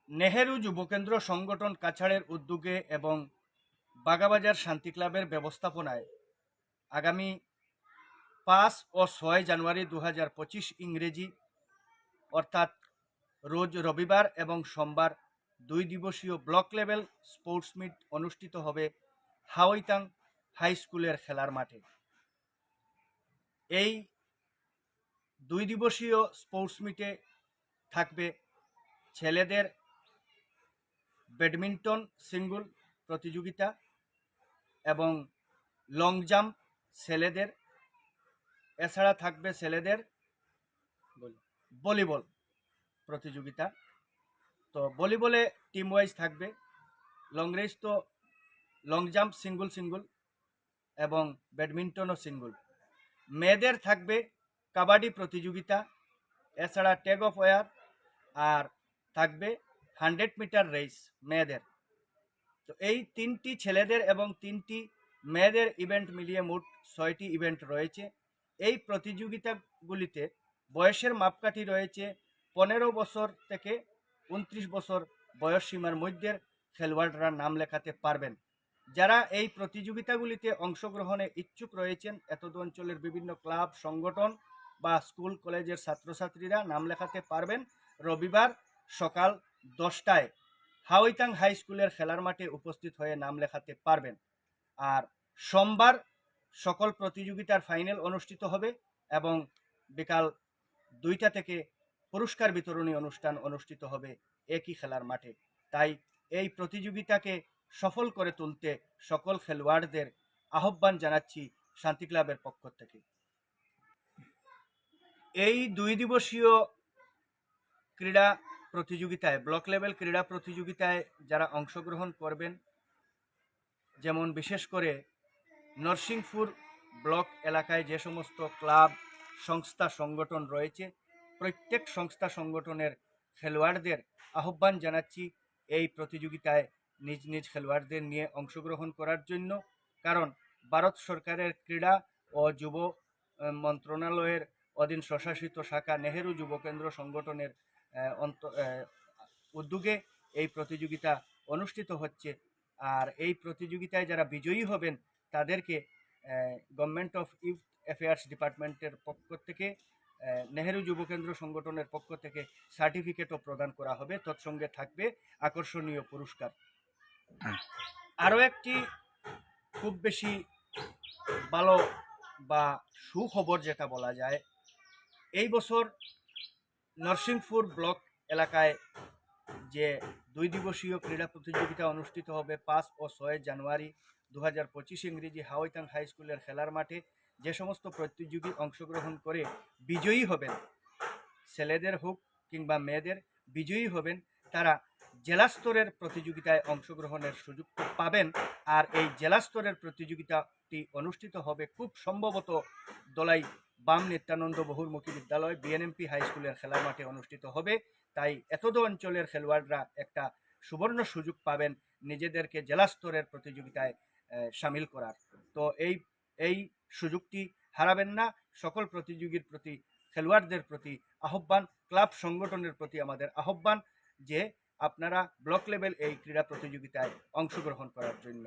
নেহেরু যুবকেন্দ্র সংগঠন কাছাড়ের উদ্যোগে এবং বাগাবাজার শান্তি ক্লাবের ব্যবস্থাপনায় আগামী 5 ও 6 জানুয়ারি 2025 ইংরেজি অর্থাৎ রোজ রবিবার এবং সোমবার 2 দিবসীয় ব্লক লেভেল স্পোর্টস মিট অনুষ্ঠিত হবে হাওয়াইতাং হাই স্কুলের খেলার মাঠে। এই 2 দিবসীয় স্পোর্টস মিটে থাকবে ছেলেদের ব্যাডমিন্টন সিঙ্গল প্রতিযোগিতা এবং লং জাম্প ছেলেদের, এছাড়া থাকবে ছেলেদের ভলিবল প্রতিযোগিতা। তো ভলিবলে টিম ওয়াইজ থাকবে, লং রেস তো লং জাম্প সিঙ্গল সিঙ্গল এবং ব্যাডমিন্টনও সিঙ্গল। মেয়েদের থাকবে কাবাডি প্রতিযোগিতা, এছাড়া ট্যাগ অফ ওয়ার, আর থাকবে 100 মিটার রেস মেয়েদের। তো এই 3টি ছেলেদের এবং 3টি মেয়েদের ইভেন্ট মিলিয়ে মোট 6টি ইভেন্ট রয়েছে। এই প্রতিযোগিতাগুলিতে বয়সের মাপকাঠি রয়েছে 15 বছর থেকে 29 বছর বয়স সীমার মধ্যে খেলোয়াড়রা নাম লেখাতে পারবেন। যারা এই প্রতিযোগিতাগুলিতে অংশগ্রহণে ইচ্ছুক রয়েছেন, এতদ অঞ্চলের বিভিন্ন ক্লাব সংগঠন বা স্কুল কলেজের ছাত্রছাত্রীরা নাম লেখাতে পারবেন। রবিবার সকাল 10টায় হাওয়াইতাং হাই স্কুলের খেলার মাঠে উপস্থিত হয়ে নাম লেখাতে পারবেন। আর সোমবার সকল প্রতিযোগিতার ফাইনাল অনুষ্ঠিত হবে এবং বিকাল 2টা থেকে পুরস্কার বিতরণী অনুষ্ঠান অনুষ্ঠিত হবে একই খেলার মাঠে। তাই এই প্রতিযোগিতাকে সফল করে তুলতে সকল খেলোয়াড়দের আহ্বান জানাচ্ছি শান্তি ক্লাবের পক্ষ থেকে। এই 2 দিবসীয় ক্রীড়া প্রতিযোগিতায়, ব্লক লেভেল ক্রীড়া প্রতিযোগিতায় যারা অংশগ্রহণ করবেন, যেমন বিশেষ করে নরসিংপুর ব্লক এলাকায় যে সমস্ত ক্লাব সংস্থা সংগঠন রয়েছে, প্রত্যেক সংস্থা সংগঠনের খেলোয়াড়দের আহ্বান জানাচ্ছি এই প্রতিযোগিতায় নিজ নিজ খেলোয়াড়দের নিয়ে অংশগ্রহণ করার জন্য। কারণ ভারত সরকারের ক্রীড়া ও যুব মন্ত্রণালয়ের অধীন স্বশাসিত শাখা নেহেরু যুবকেন্দ্র সংগঠনের উদ্যোগে এই প্রতিযোগিতা অনুষ্ঠিত হচ্ছে। আর এই প্রতিযোগিতায় যারা বিজয়ী হবেন তাদেরকে গভর্নমেন্ট অফ ইউথ অ্যাফেয়ার্স ডিপার্টমেন্টের পক্ষ থেকে, নেহেরু যুবকেন্দ্র সংগঠনের পক্ষ থেকে সার্টিফিকেটও প্রদান করা হবে। তৎসঙ্গে থাকবে আকর্ষণীয় পুরস্কার। আরও একটি খুব বেশি ভালো বা সুখবর যেটা বলা যায়, এই বছর নরসিংপুর ব্লক এলাকায় যে 2 দিবসীয় ক্রীড়া প্রতিযোগিতা অনুষ্ঠিত হবে 5 ও 6 জানুয়ারি 2025 ইংরেজি হাওয়াইতাং হাই স্কুলের খেলার মাঠে, যে সমস্ত প্রতিযোগী অংশগ্রহণ করে বিজয়ী হবেন, ছেলেদের হোক কিংবা মেয়েদের, বিজয়ী হবেন, তারা জেলা স্তরের প্রতিযোগিতায় অংশগ্রহণের সুযোগ পাবেন। আর এই জেলা স্তরের প্রতিযোগিতাটি অনুষ্ঠিত হবে খুব সম্ভবত দলাই বাম নিত্যানন্দ বহুমুখী বিদ্যালয় বিএনএমপি হাই স্কুলের খেলার মাঠে অনুষ্ঠিত হবে। তাই এতদ অঞ্চলের খেলোয়াড়রা একটা সুবর্ণ সুযোগ পাবেন নিজেদেরকে জেলা স্তরের প্রতিযোগিতায় সামিল করার। তো এই সুযোগটি হারাবেন না। সকল প্রতিযোগীর প্রতি, খেলোয়াড়দের প্রতি আহ্বান, ক্লাব সংগঠনের প্রতি আমাদের আহ্বান যে আপনারা ব্লক লেভেল এই ক্রীড়া প্রতিযোগিতায় অংশগ্রহণ করার জন্য।